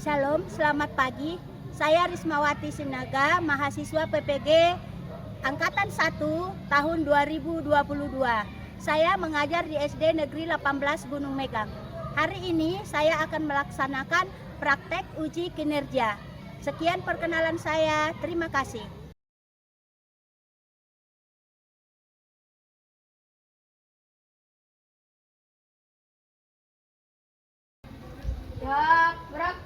Shalom, selamat pagi. Saya Rismawati Sinaga, mahasiswa PPG Angkatan 1 tahun 2022. Saya mengajar di SD Negeri 18 Gunung Megang. Hari ini saya akan melaksanakan praktek uji kinerja. Sekian perkenalan saya, terima kasih. Ya, gerak.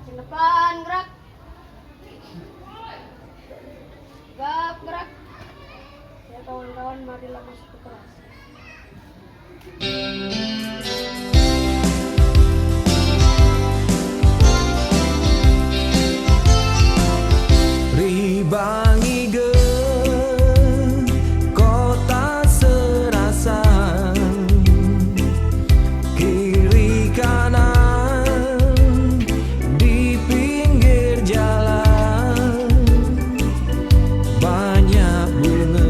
Ke depan, gerak. Gerak. Ya kawan-kawan, marilah masuk ke kelas. Ribangi kota serasa, kiri kanan di pinggir jalan, banyak bunga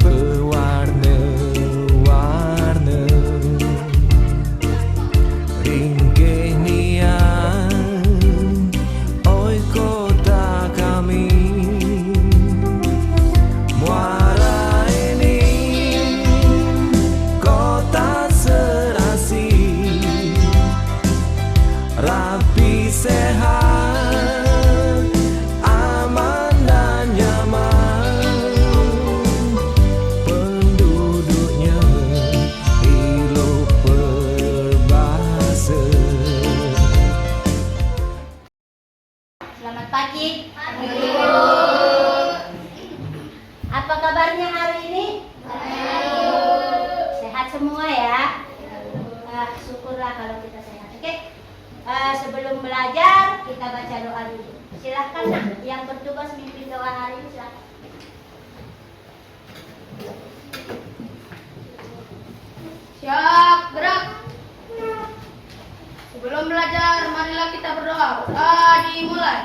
berwarna-warna, ringkih nian, oi kota kami. Muara ini kota serasi, rapi sehat, aman dan nyaman, penduduknya hidup berbahasa. Selamat pagi. Apa kabarnya hari ini? Sehat semua ya? Syukurlah kalau kita sehat. Oke. Sebelum belajar kita baca doa dulu. Silahkan nak, yang bertugas mimpin doa hari ini silahkan. Siap, gerak. Sebelum belajar, marilah kita berdoa. Dimulai.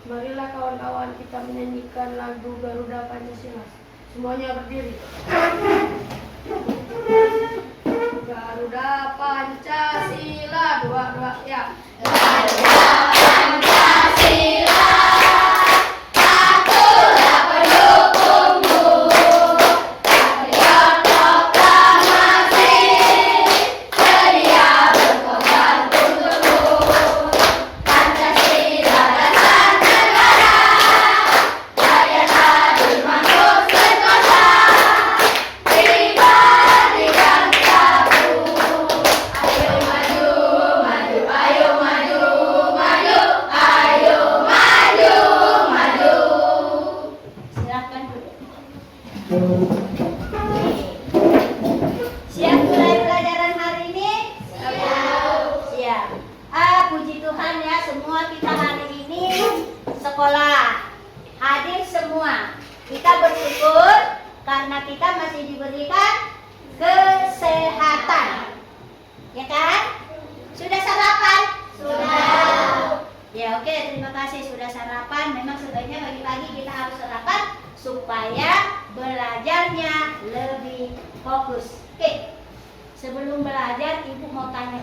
Marilah kawan-kawan kita menyanyikan lagu Garuda Pancasila. Semuanya berdiri. Garuda Pancasila, dua-dua ya. Silahkan duduk. Siap mulai pelajaran hari ini? Siap. Puji Tuhan ya, semua kita hari ini sekolah. Hadir semua. Kita bersyukur karena kita masih diberikan kesehatan. Ya kan? Sudah sarapan? Sudah. Ya oke, terima kasih sudah sarapan. Memang sebaiknya pagi-pagi kita harus sarapan supaya belajarnya lebih fokus. Oke, sebelum belajar ibu mau tanya,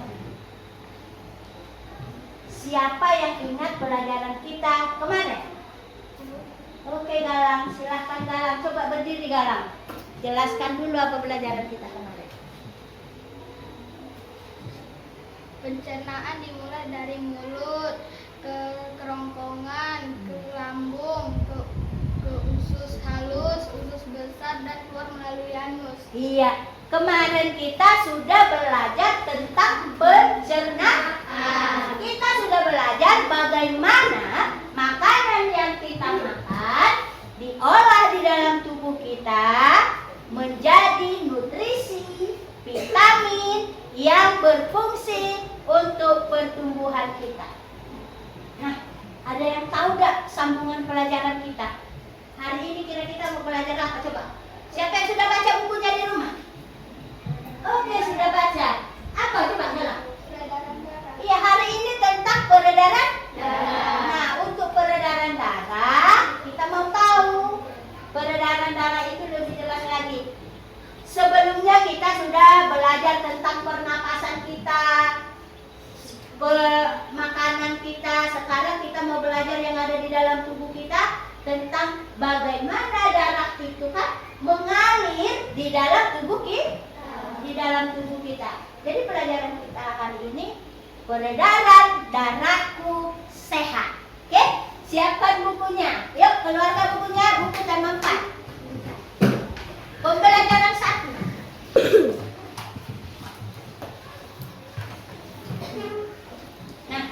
siapa yang ingat pelajaran kita kemarin? Oke Galang, silahkan Galang, coba berdiri Galang. Jelaskan dulu apa pelajaran kita kemarin. Pencernaan dimulai dari mulut, ke kerongkongan, ke lambung, ke usus halus, usus besar, dan keluar melalui anus. Iya, kemarin kita sudah belajar tentang pencernaan. Kita sudah belajar bagaimana makanan yang kita makan diolah di dalam tubuh kita menjadi nutrisi, vitamin yang berfungsi untuk pertumbuhan kita. Nah, ada yang tahu gak sambungan pelajaran kita? Hari ini kira-kira mau belajar apa coba? Siapa yang sudah baca bukunya di rumah? Oke, sudah baca. Apa coba bilang? Peredaran darah. Iya, hari ini tentang peredaran Darah. Nah, untuk peredaran darah, kita mau tahu peredaran darah itu lebih jelas lagi. Sebelumnya kita sudah belajar tentang pernapasan kita, makanan kita. Sekarang kita mau belajar yang ada di dalam tubuh kita tentang bagaimana darah itu kan mengalir di dalam tubuh kita. Jadi pelajaran kita hari ini peredaran darahku sehat. Oke? Siapkan bukunya. Yuk, keluarkan bukunya, buku tema 4. Pembelajaran 1. Nah,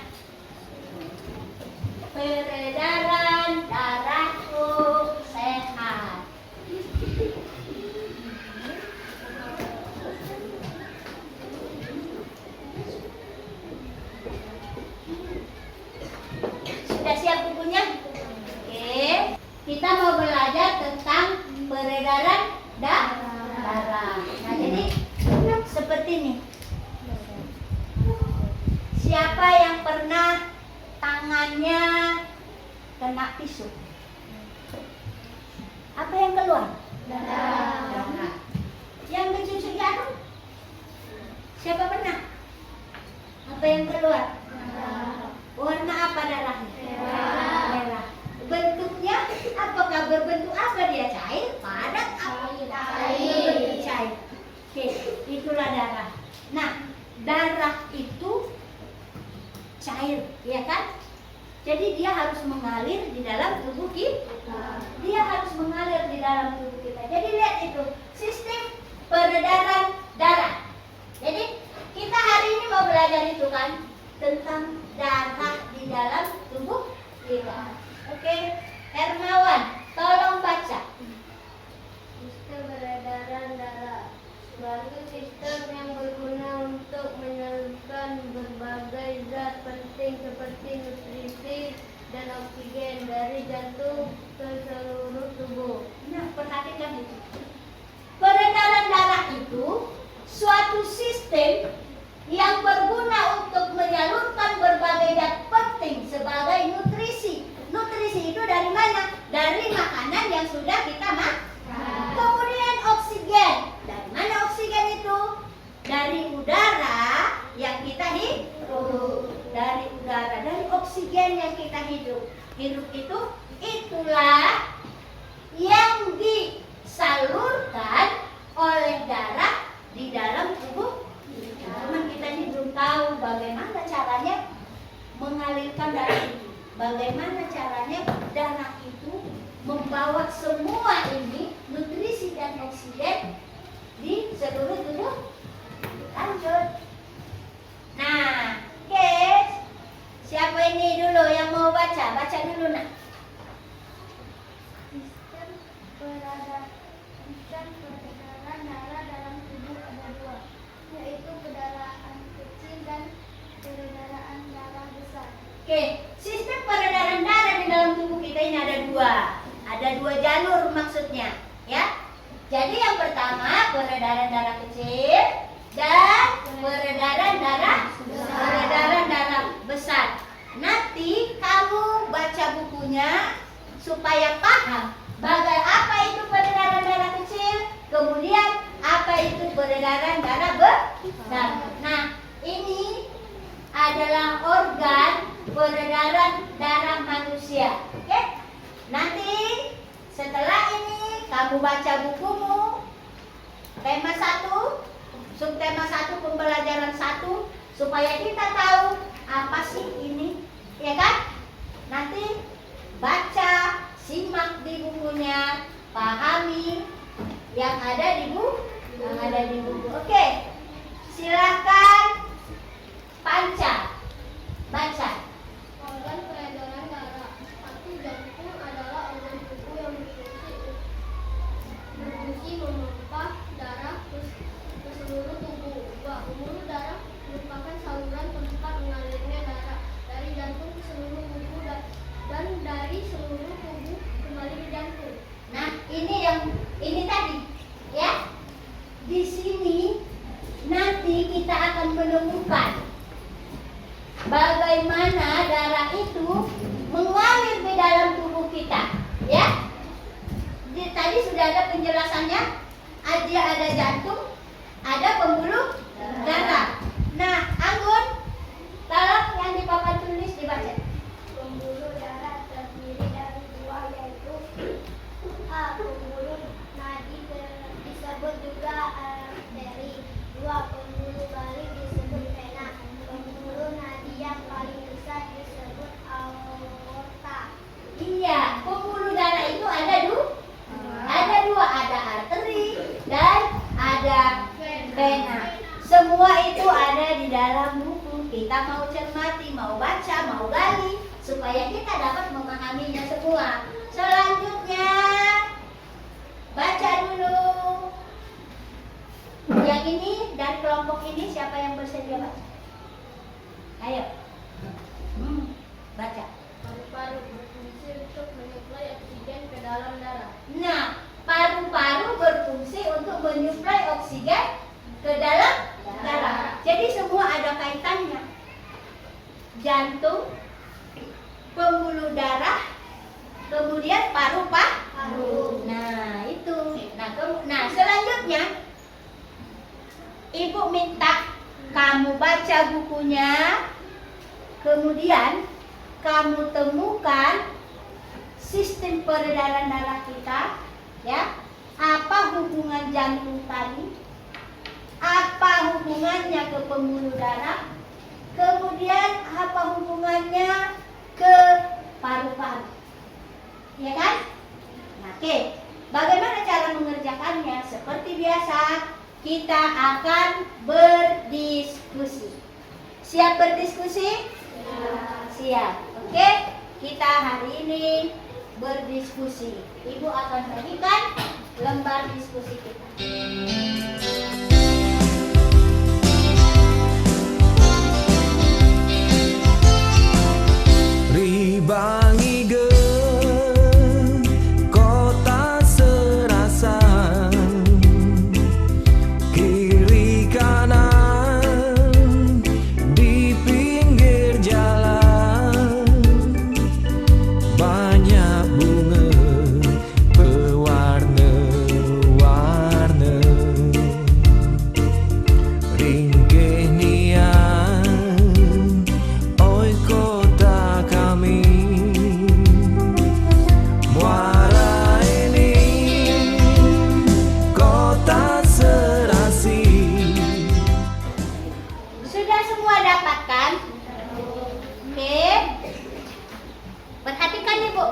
peredaran darahku sehat. Sudah siap bukunya? Oke. Kita mau belajar tentang peredaran darah. Nah, jadi seperti ini. Siapa yang pernah tangannya kena pisau? Apa yang keluar? Darah. Yang kecucu jarum? Siapa pernah? Apa yang keluar? Warna apa darahnya? Merah. Bentuknya apakah berbentuk apa dia? Cair, padat, apa? Berbentuk cair. Oke, itulah darah. Nah, darah itu cair, ya kan? Jadi dia harus mengalir di dalam tubuh kita. Dia harus mengalir di dalam tubuh kita. Jadi lihat itu, sistem peredaran darah. Jadi kita hari ini mau belajar itu kan tentang darah di dalam tubuh kita. Oke, Hermawan, tolong baca. Sistem peredaran darah suatu sistem yang berguna untuk menyalurkan berbagai zat penting seperti nutrisi dan oksigen dari jantung ke seluruh tubuh. Nah, perhatikan itu. Peredaran darah itu suatu sistem yang berguna untuk menyalurkan berbagai zat penting sebagai nutrisi. Nutrisi itu dari mana? Dari makanan yang sudah kita makan. Kemudian oksigen. Dari mana oksigen itu? Dari udara yang kita hidup. Dari udara, dari oksigen yang kita hidup. Hidup itu itulah yang disalurkan oleh darah di dalam tubuh. Cuman kita ini belum tahu bagaimana caranya mengalirkan darah itu. Bagaimana caranya darah itu membawa semua ini nutrisi dan oksigen di seluruh tubuh. Lanjut. Nah, guys, siapa ini dulu yang mau baca? Baca dulu nak. Sistem peredaran darah dalam tubuh ada dua, yaitu peredaran kecil dan peredaran darah besar. Oke, sistem peredaran darah di dalam tubuh kita ini ada dua. Ada dua jalur maksudnya, ya. Jadi yang pertama peredaran darah kecil dan peredaran darah besar. Nanti kamu baca bukunya supaya paham apa itu peredaran darah kecil, kemudian apa itu peredaran darah besar. Nah, ini adalah organ peredaran darah manusia. Oke? Nanti setelah ini kamu baca bukumu tema 1, subtema 1, pembelajaran 1, supaya kita tahu apa sih ini, ya kan? Nanti baca, simak di bukunya, pahami yang ada di buku. Oke, silahkan Panca baca. Organ peredaran darah. Satu, jantung adalah organ tubuh yang berfungsi memompa darah ke seluruh tubuh. Dua, pembuluh darah merupakan saluran tempat mengalirnya darah dari jantung ke seluruh tubuh dan dari seluruh tubuh kembali ke jantung. Nah, ini tadi ya. Di sini nanti kita akan menemukan bagaimana darah itu mengalir di dalam tubuh kita, ya. Tadi sudah ada penjelasannya. Ada jantung, ada pembuluh darah. Nah, Anggun, tolong yang di papan tulis dibaca. Pembuluh darah terdiri dari dua, yaitu A. Pembuluh nadi disebut juga arteri. Dua, pembuluh balik disebut vena. Pembuluh nadi yang paling besar disebut aorta. Iya, pembuluh darah itu ada dua, ada arteri dan ada vena. Semua itu ada di dalam buku. Kita mau cermati, mau baca, mau gali supaya kita dapat memahaminya semua. Selanjutnya baca dulu. Yang ini dari kelompok ini siapa yang bersedia baca? Ayo. Baca. Paru-paru berfungsi untuk menyuplai oksigen ke dalam darah. Nah, paru-paru berfungsi untuk menyuplai oksigen ke dalam darah. Jadi semua ada kaitannya. Jantung, pembuluh darah, kemudian paru-paru. Nah, itu. Nah, selanjutnya Ibu minta kamu baca bukunya, kemudian kamu temukan sistem peredaran darah kita, ya. Apa hubungan jantung tadi? Apa hubungannya ke pembuluh darah? Kemudian apa hubungannya ke paru-paru? Ya kan? Oke. Bagaimana cara mengerjakannya? Seperti biasa, kita akan berdiskusi. Siap berdiskusi? Siap. Oke, kita hari ini berdiskusi. Ibu akan bagikan lembar diskusi kita. Ribangi kota serasa, kiri kanan di pinggir jalan, banyak bunga berwarna-warna, ringkih nian, oi kota kami. Muara ini kota serasi. Sudah semua dapatkan? Oke. Perhatikan Ibu.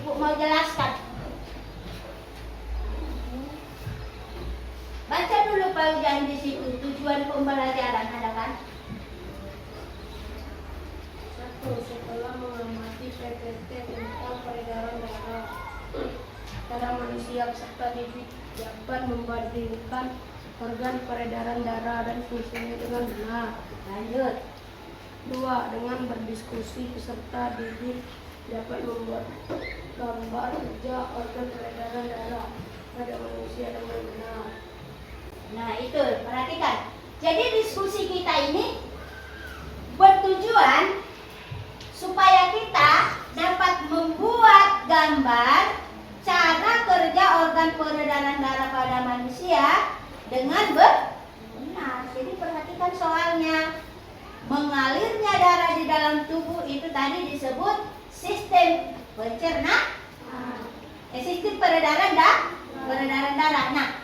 Ibu mau jelaskan. Baca dulu pausan di situ. Tujuan pembelajaran ada kan? Satu, setelah mengamati PPT tentang peredaran darah pada manusia peserta didik dapat membandingkan organ peredaran darah dan fungsinya dengan benar. Lanjut. Dua, dengan berdiskusi peserta didik dapat membuat gambar kerja organ peredaran darah pada manusia dengan benar. Nah, itu perhatikan. Jadi diskusi kita ini bertujuan supaya kita dapat membuat gambar cara kerja organ peredaran darah pada manusia dengan benar. Jadi perhatikan soalnya. Mengalirnya darah di dalam tubuh itu tadi disebut sistem pencernaan. Sistem peredaran darah. Nah,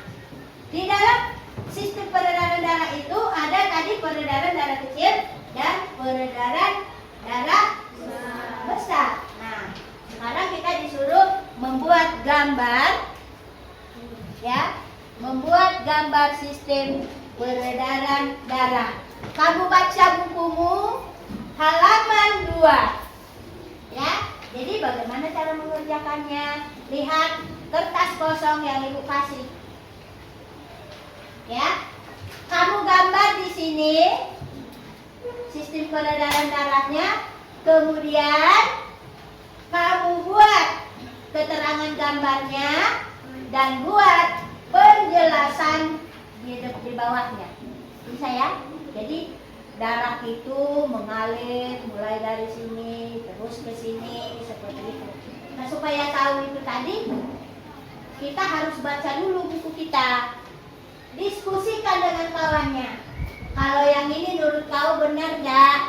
di dalam sistem peredaran darah itu ada tadi peredaran darah kecil dan peredaran darah besar. Nah, sekarang kita disuruh gambar, ya, membuat gambar sistem peredaran darah. Kamu baca bukumu halaman 2, ya. Jadi bagaimana cara mengerjakannya? Lihat kertas kosong yang ibu kasih, ya. Kamu gambar di sini sistem peredaran darahnya, kemudian kamu buat keterangan gambarnya dan buat penjelasan di bawahnya. Bisa ya? Jadi darah itu mengalir mulai dari sini terus ke sini seperti itu. Nah, supaya tahu itu tadi, kita harus baca dulu buku kita. Diskusikan dengan kawannya. Kalau yang ini menurut kau benar nggak?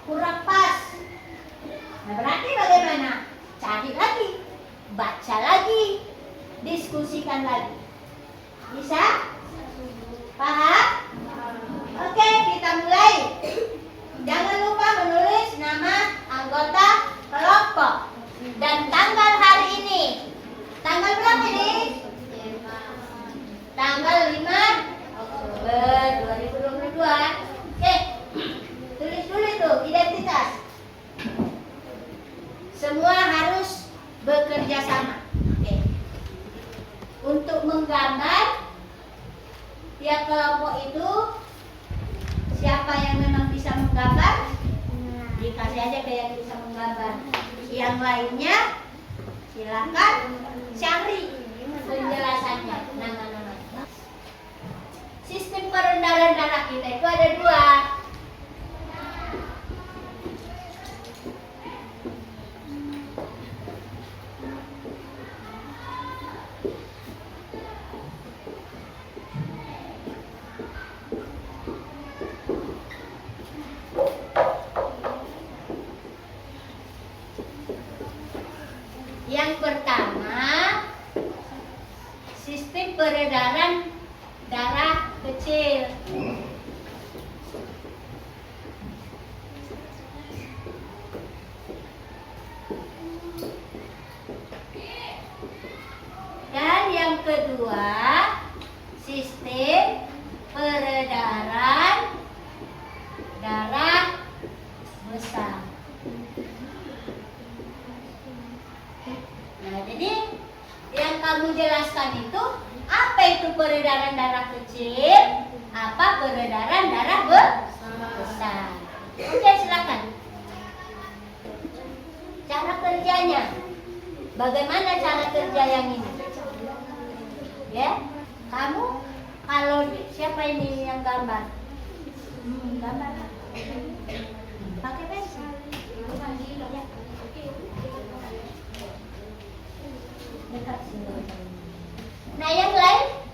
Kurang pas. Nah, berarti bagaimana? Cari lagi, baca lagi, diskusikan lagi. Bisa? Paham? Oke, kita mulai. Jangan lupa menulis nama anggota kelompok dan tanggal hari ini. Tanggal berapa ini? Tanggal 5 Oktober 2022. Oke, tulis dulu itu identitas. Semua harus bekerja sama. Oke. Untuk menggambar tiap kelompok itu, siapa yang memang bisa menggambar, dikasih aja ke yang bisa menggambar. Yang lainnya silakan cari penjelasannya, nama-nama. Sistem peredaran darah kita itu ada 2. Yang pertama, sistem peredaran darah kecil. Dan yang kedua, sistem peredaran darah besar. Nah, jadi yang kamu jelaskan itu, apa itu peredaran darah kecil, apa peredaran darah besar. Oke, silakan. Cara kerjanya, bagaimana cara kerja yang ini? Ya, kamu kalau siapa ini yang gambar? Gambar. Pakai pensil. Ya. Dekat sini. Nah, yang lain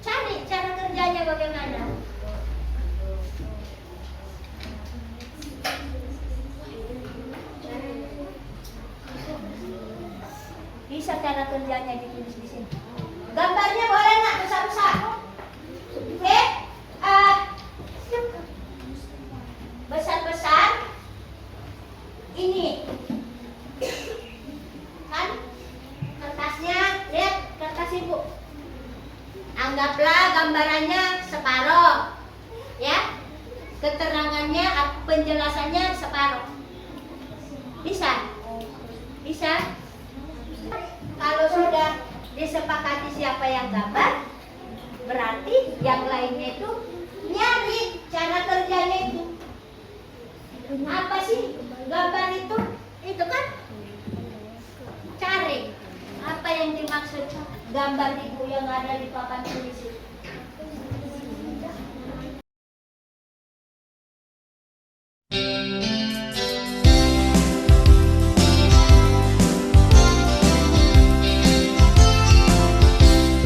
cari cara kerjanya bagaimana. Bisa cara kerjanya ditulis di sini. Gambarnya boleh nggak besar-besar? Oke, besar-besar. Ini kan kertasnya, lihat kertas ibu. Anggaplah gambarannya separuh, ya. Keterangannya, penjelasannya separuh. Bisa? Bisa? Kalau sudah disepakati siapa yang gambar, berarti yang lainnya itu nyari cara kerjanya itu. Apa sih gambar itu? Itu kan cari apa yang dimaksud gambar ibu yang ada di papan tulis itu.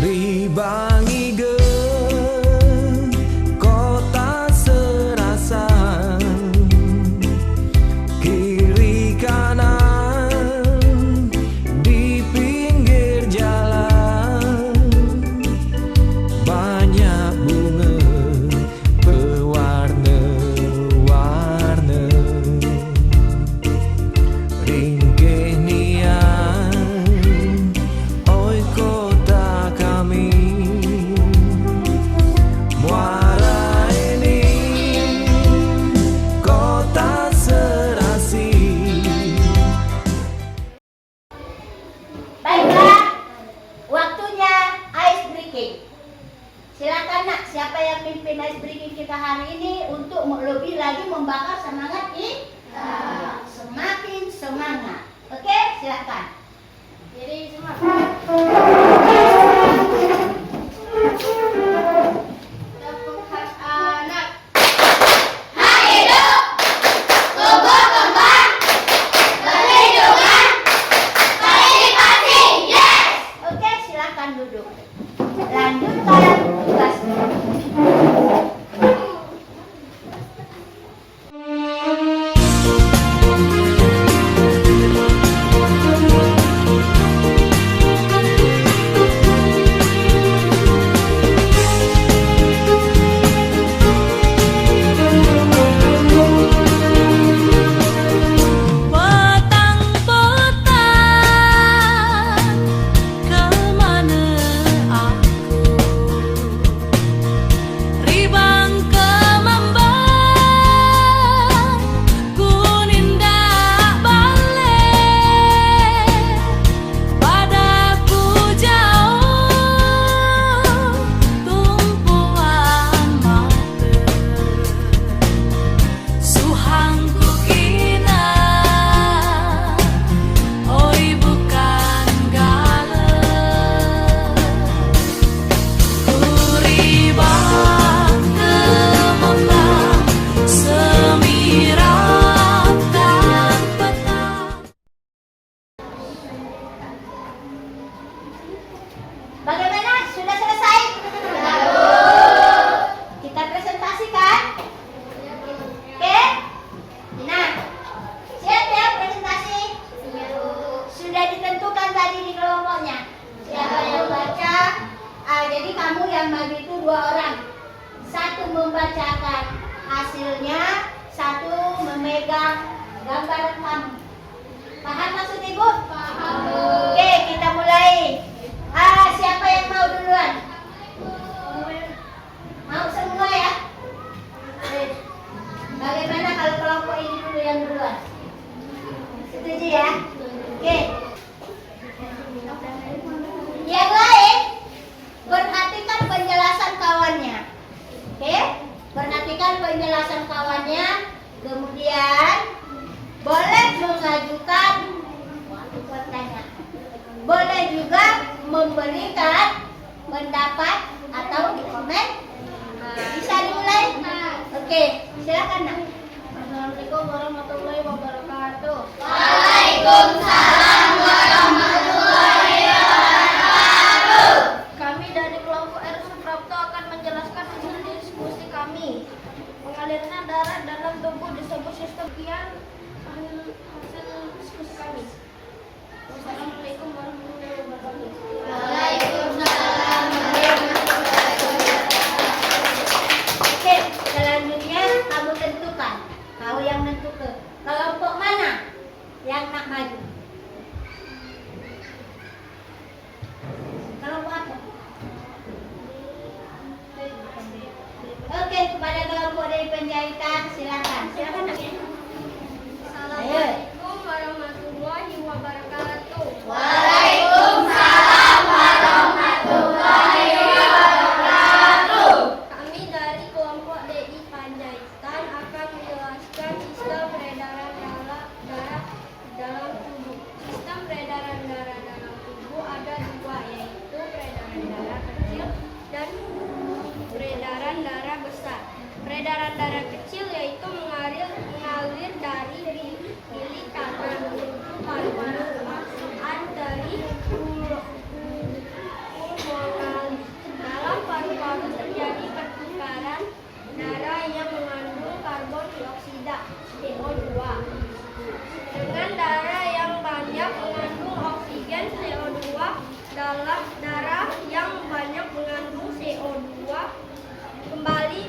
Ribangi kota serasa, kiri kanan di pinggir jalan, lagi membakar semangat kita. Semakin semangat. Oke, silakan. Jadi semangat. Tepuk khas anak. Hidup tumbuh kembang berlindungan partisipasi yes. Oke, silakan duduk. Lanjutkan tugasnya. Bagaimana? Sudah selesai? Kita presentasikan? Oke? Nah, siap ya presentasi? Sudah ditentukan tadi di kelompoknya. Siapa yang baca? Jadi kamu yang maju itu 2 orang. 1 membacakan hasilnya, 1 memegang gambaran kamu. Paham maksud Ibu? Paham. Oke, kita mulai. Siapa yang mau duluan? Mau semua ya? Bagaimana kalau kelompok ini dulu yang duluan? Setuju ya? Oke. Yang lain, perhatikan penjelasan kawannya. Oke? Perhatikan penjelasan kawannya. Kemudian boleh mengajukan pertanyaan. Boleh juga memberikan pendapat atau komen. Bisa dimulai? Oke, silakan Nak. Assalamualaikum warahmatullahi wabarakatuh. Waalaikumsalam warahmatullahi wabarakatuh. Kami dari kelompok R Suprapto akan menjelaskan hasil diskusi kami. Mengalirnya darah dalam tubuh disebut sistem. Sekian hasil diskusi kami. Wassalamualaikum warahmatullahi wabarakatuh. Waalaikumsalam warahmatullahi wabarakatuh. Oke, selanjutnya kamu tentukan. Kau yang menentukan. Kelompok mana yang nak maju? Kelompok apa? Oke, kepada kelompok dari penjahitan silakan. Silakan Nak. Assalamualaikum warahmatullahi wabarakatuh. Waalaikumsalam warahmatullahi wabarakatuh. Kami dari kelompok DI Panjaitan akan menjelaskan sistem peredaran darah dalam tubuh. Sistem peredaran darah dalam tubuh ada 2, yaitu peredaran darah kecil dan peredaran darah besar. Peredaran darah kecil yaitu mengalir dari bilik kanan menuju paru-paru arteri pulmonali. Dalam paru-paru terjadi pertukaran darah yang mengandung karbon dioksida CO2 dengan darah yang banyak mengandung oksigen CO2. Dalam darah yang banyak mengandung CO2 kembali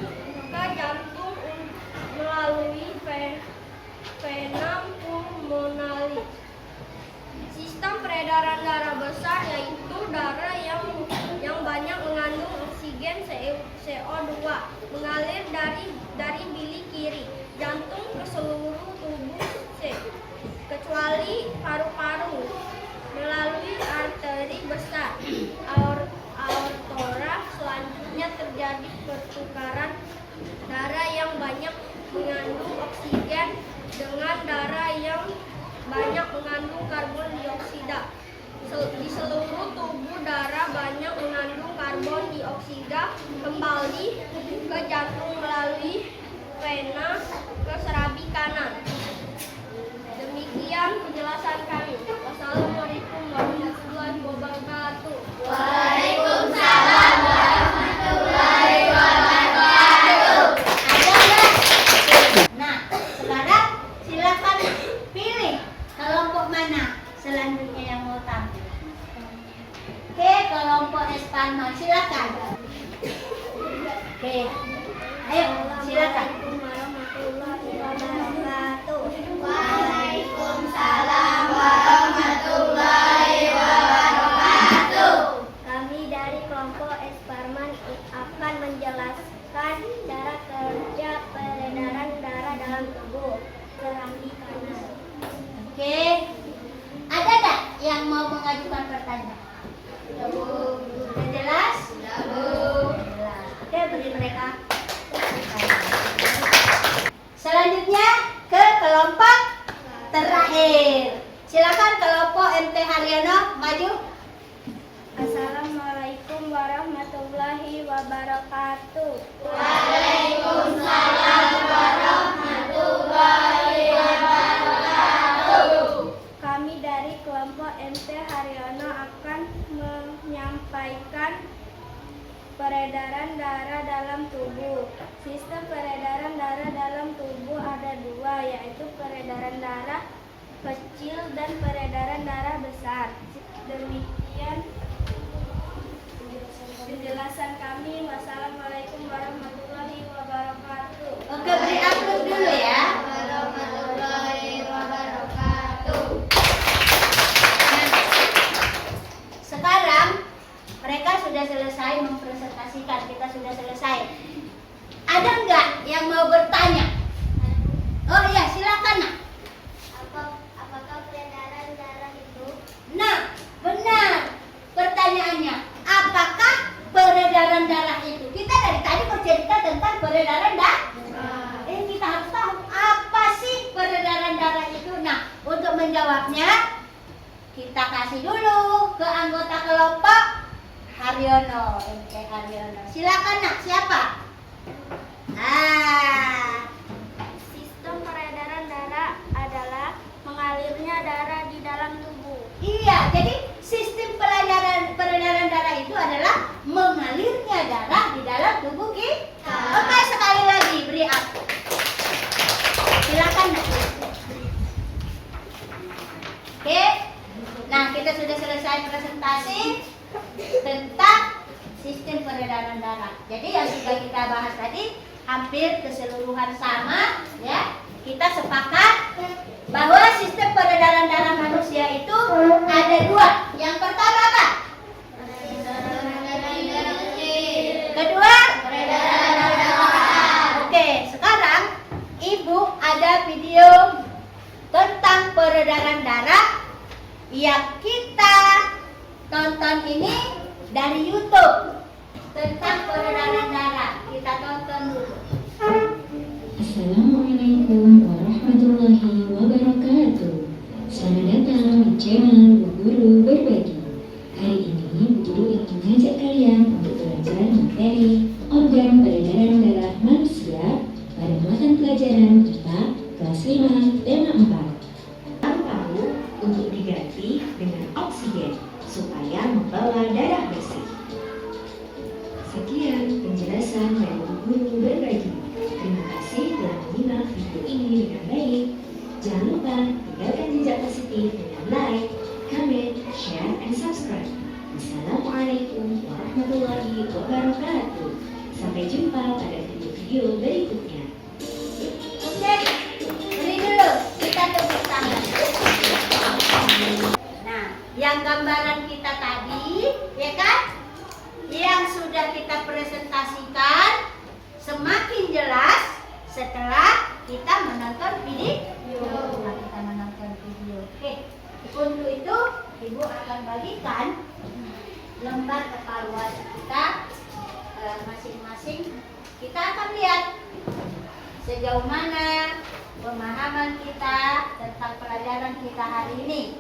ke jantung melalui vena pulmonali. Sistem peredaran darah besar yaitu darah yang banyak mengandung oksigen CO2 mengalir dari bilik kiri jantung ke seluruh tubuh kecuali paru-paru melalui arteri besar aorta. Selanjutnya terjadi pertukaran darah yang banyak mengandung oksigen dengan darah yang banyak mengandung karbon dioksida. Di seluruh tubuh darah banyak mengandung karbon dioksida kembali ke jantung melalui vena ke serabi kanan. Demikian penjelasan kami. Wassalamualaikum warahmatullahi wabarakatuh. Waalaikumsalam warahmatullahi wabarakatuh. Nah, sekarang silakan pilih kelompok mana selanjutnya yang mau tampil. Oke, kelompok Esparman, silakan. Oke, ayo silakan. Warahmatullahi wabarakatuh. Waalaikumsalam warahmatullahi wabarakatuh. Kami dari kelompok Esparman akan menjelaskan cara kerja peredaran darah dalam tubuh. Serambi kanan. Oke, ada nggak yang mau mengajukan pertanyaan? Sudah jelas? Jelas. Oke, beri mereka. Selanjutnya ke kelompok terakhir. Silakan kelompok MT Haryono maju. Assalamualaikum warahmatullahi wabarakatuh. Waalaikumsalam warahmatullahi wabarakatuh. Kami dari kelompok MT Haryono akan menyampaikan peredaran darah dalam tubuh. Sistem peredaran darah dalam tubuh ada dua, yaitu peredaran darah kecil dan peredaran darah besar. Demikian penjelasan kami. Wassalamualaikum warahmatullahi wabarakatuh. Oke, beri aplaus dulu ya. Warahmatullahi wabarakatuh. Sekarang mereka sudah selesai mempresentasikan, kita sudah selesai. Ada nggak yang mau bertanya? Oh iya, silakan nak. Apakah peredaran darah itu? Nah, benar. Pertanyaannya, apakah peredaran darah itu? Kita dari tadi bercerita tentang peredaran darah. Kita harus tahu apa sih peredaran darah itu. Nah, untuk menjawabnya, kita kasih dulu ke anggota kelompok Haryono, MT Haryono. Silakan nak, siapa? Sistem peredaran darah adalah mengalirnya darah di dalam tubuh. Iya, jadi sistem peredaran darah itu adalah mengalirnya darah di dalam tubuh kita. Oke, sekali lagi beri up. Silakan nak. Oke. Nah, kita sudah selesai presentasi tentang sistem peredaran darah. Jadi yang sudah kita bahas tadi hampir keseluruhan sama, ya. Kita sepakat bahwa sistem peredaran darah manusia itu ada dua. Yang pertama apa? Kedua? Oke, sekarang Ibu ada video tentang peredaran darah yang kita tonton ini dari YouTube tentang peredaran darah. Kita tonton dulu. Assalamualaikum warahmatullahi wabarakatuh. Selamat datang di channel Bu Guru Berbagi. Hari ini Bu Guru ingin mengajak kalian untuk belajar materi organ peredaran darah manusia pada muatan pelajaran kita kelas 5 tema 4. Paru-paru untuk diganti dengan oksigen supaya membawa darah bersih. Sekian penjelasan dari Bu Guru Berbagi. Terima kasih telah menyimak video ini dengan baik. Jangan lupa tinggalkan jejak positif dengan like, comment, share, and subscribe. Wassalamualaikum warahmatullahi wabarakatuh. Sampai jumpa pada video-video berikutnya. Oke, beri dulu. Kita tepuk tangan. Nah, yang gambaran kita tadi, ya kan? Yang sudah kita presentasikan semakin jelas setelah kita menonton video. Setelah kita menonton video. Oke, untuk itu Ibu akan bagikan lembar evaluasi kita masing-masing. Kita akan lihat sejauh mana pemahaman kita tentang pelajaran kita hari ini.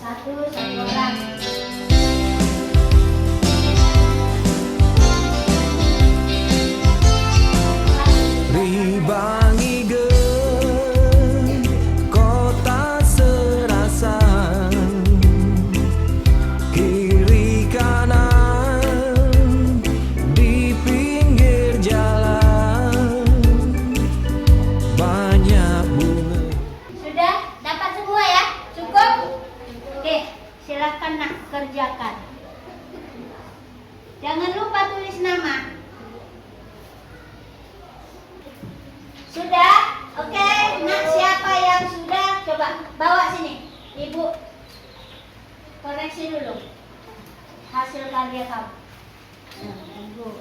Satu orang. Ribangigeun kota serasa, kiri kanan di pinggir jalan, banyak bunga. Sudah dapat semua ya? Cukup? Oke, silakan nak kerjakan. Jangan lupa tulis nama. Sudah? Oke, nak siapa yang sudah? Coba bawa sini. Ibu koreksi dulu hasil karya kamu. Nah, Ibu.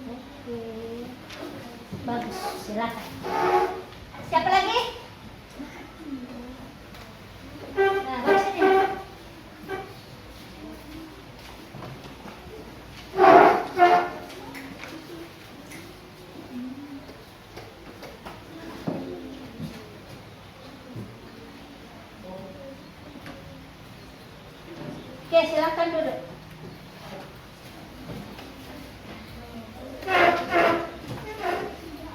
Oke. Bagus, silakan. Siapa lagi? Nah, bawa sini. Oke, silakan duduk.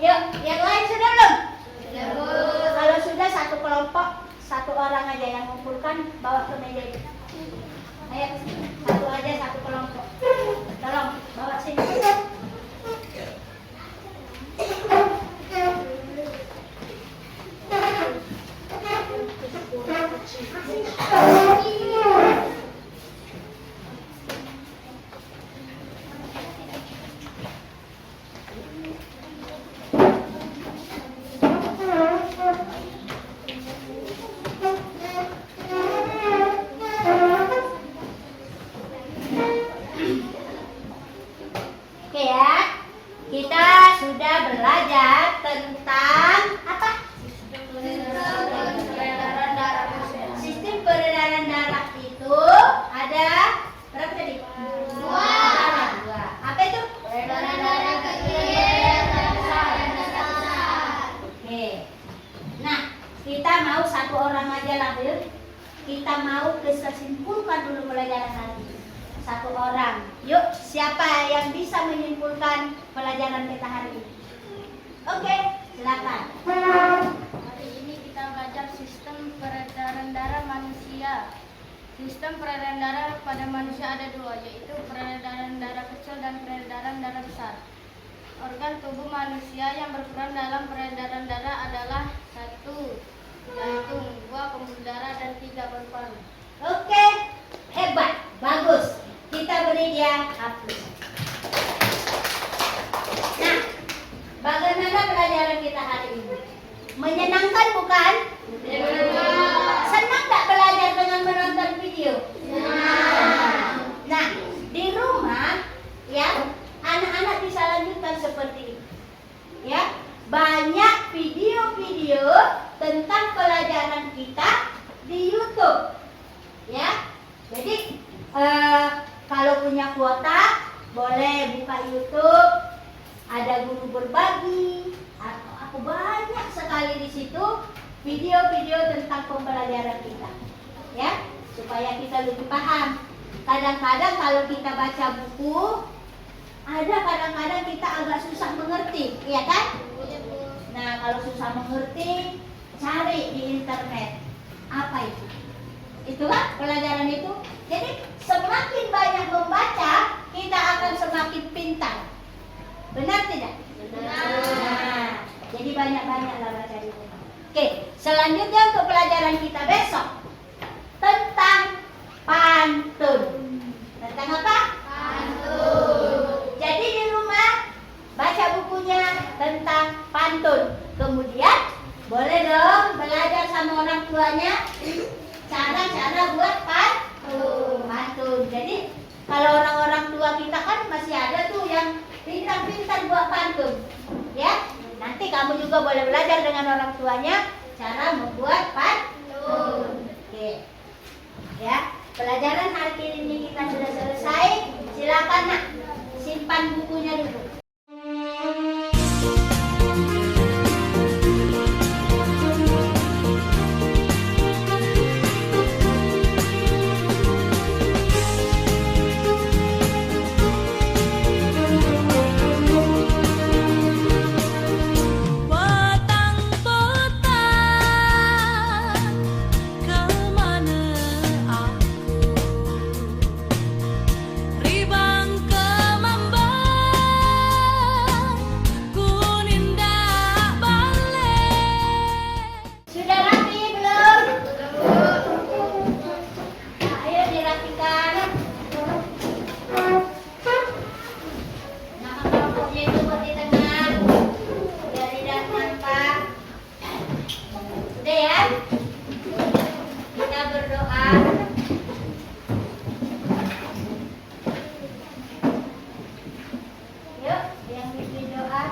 Yuk, yang lain sudah belum? Kalau sudah satu kelompok, satu orang aja yang mengumpulkan, bawa ke meja itu. Ayo, satu aja satu kelompok. Tolong bawa sini. Oke ya, kita sudah belajar tentang apa? Sistem peredaran darah itu ada berapa tadi? Dua. Apa itu? Peredaran darah kecil dan besar. Oke. Nah, kita mau satu orang aja lahir. Kita mau kesimpulan dulu pelajaran hari ini. Satu orang. Yuk, siapa yang bisa menyimpulkan pelajaran kita hari ini? Oke, silakan. Hari ini kita belajar sistem peredaran darah manusia. Sistem peredaran darah pada manusia ada dua, yaitu peredaran darah kecil dan peredaran darah besar. Organ tubuh manusia yang berperan dalam peredaran darah adalah 1. Jantung, 2. Pembuluh darah, dan 3. paru-paru. Oke, hebat, bagus. Kita beri dia hapus. Nah, bagaimana pelajaran kita hari ini? Menyenangkan bukan? Senang nggak belajar dengan menonton video? Nah, di rumah ya, anak-anak bisa lanjutkan seperti ini. Ya, banyak video-video tentang pelajaran kita di YouTube. Ya, jadi kalau punya kuota boleh buka YouTube, ada guru berbagi, atau aku banyak sekali di situ video-video tentang pembelajaran kita, ya, supaya kita lebih paham. Kadang-kadang kalau kita baca buku, ada kadang-kadang kita agak susah mengerti, ya kan? Nah, kalau susah mengerti, cari di internet. Apa itu? Itulah pelajaran itu. Jadi semakin banyak membaca, kita akan semakin pintar. Benar tidak? Benar. Nah, jadi banyak-banyaklah baca di rumah. Oke, selanjutnya untuk pelajaran kita besok tentang pantun. Tentang apa? Pantun. Jadi di rumah baca bukunya tentang pantun. Kemudian boleh dong belajar sama orang tuanya cara-cara buat pantun. Jadi juga boleh belajar dengan orang tuanya cara membuat pantun. Oke. Ya, pelajaran hari ini kita sudah selesai. Silakan nak, simpan bukunya dulu. Sudah rapi belum? Nah, ayo dirapikan. Nama kelompoknya itu buat di tengah, biar tidak nampak. Udah ya? Kita berdoa. Yuk, yang bikin doa.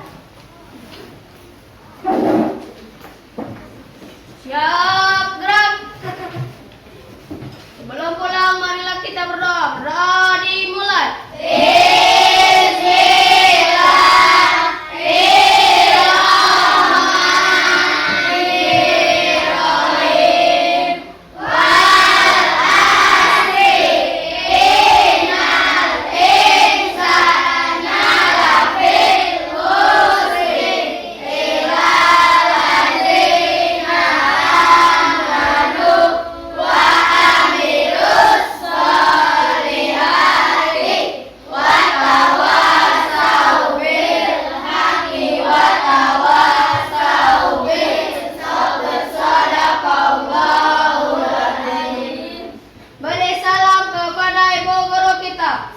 Siap, gerak. Sebelum pulang, marilah kita berdoa. Berdoa dimulai. Beri salam kepada ibu guru kita.